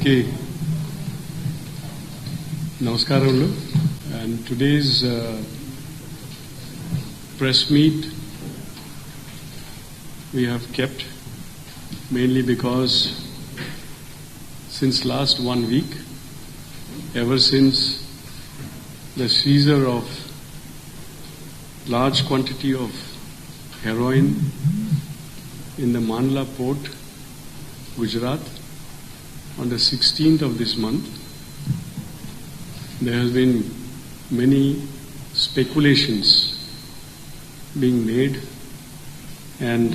అందరికీ నమస్కారములు. And today's press meet we have kept mainly because since last 1 week, ever since the seizure of large quantity of heroin in the Mandla port, Gujarat, on the 16th of this month, there has been many speculations being made and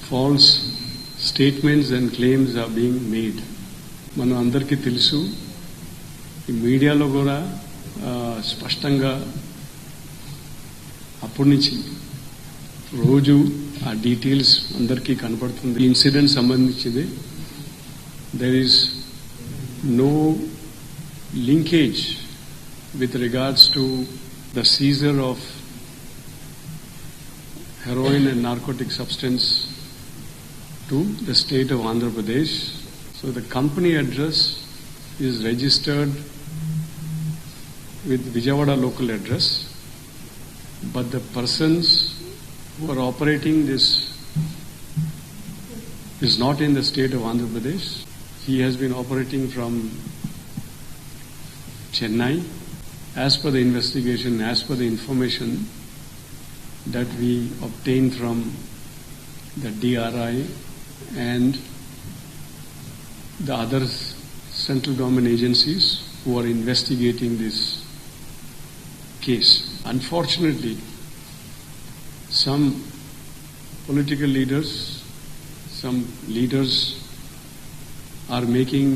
false statements and claims are being made. మనం అందరికీ తెలుసు, ఈ మీడియాలో కూడా స్పష్టంగా అప్పటి నుంచి రోజు ఆ డీటెయిల్స్ అందరికీ కనపడుతుంది. ఈ ఇన్సిడెంట్ సంబంధించింది. there is no linkage with regards to the seizure of heroin and narcotic substance to the state of Andhra Pradesh. So the company address is registered with Vijayawada local address, but the persons who are operating this is not in the state of Andhra Pradesh. He has been operating from Chennai. As per the investigation, as per the information that we obtained from the DRI and the other central government agencies who are investigating this case. Unfortunately, some political leaders, some leaders are making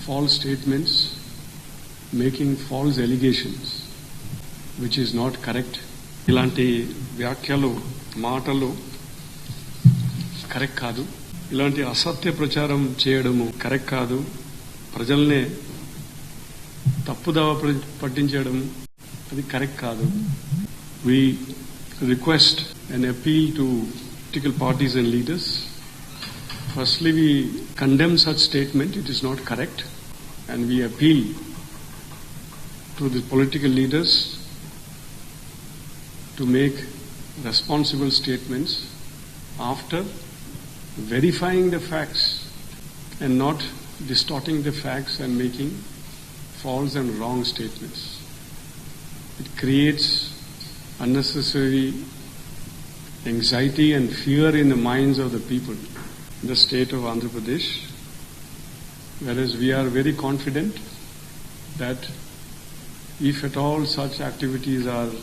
false statements, making false allegations, which is not correct. ఇలాంటి వ్యాఖ్యలు, మాటలు correct కాదు. ఇలాంటి అసత్య ప్రచారం చేయడము correct కాదు. ప్రజల్నే తప్పుదావ పట్టించడం అది కరెక్ట్ కాదు. We request and appeal to political parties and leaders. Firstly, we condemn such statement. It is not correct, and we appeal to the political leaders to make responsible statements after verifying the facts and not distorting the facts and making false and wrong statements. It creates unnecessary anxiety and fear in the minds of the people in the state of Andhra Pradesh, whereas we are very confident that if at all such activities are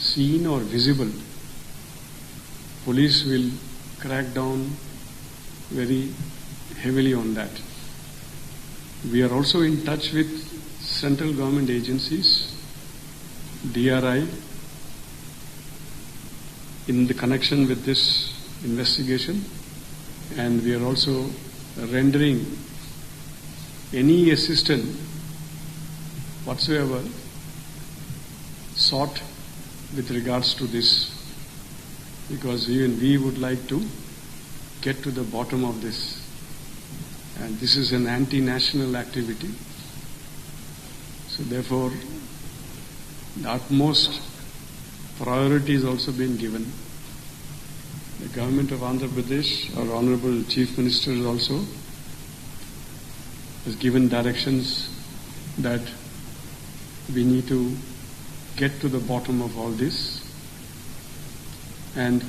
seen or visible, police will crack down very heavily on that. We are also in touch with central government agencies, DRI, in the connection with this investigation, and we are also rendering any assistance whatsoever sought with regards to this, because even we would like to get to the bottom of this, and this is an anti-national activity. So therefore, the utmost priority is also being given. The government of Andhra Pradesh, our Honorable Chief Minister also has given directions that we need to get to the bottom of all this, and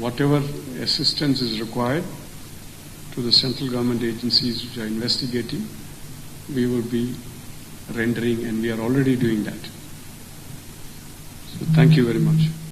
whatever assistance is required to the central government agencies which are investigating, we will be rendering, and we are already doing that. So thank you very much.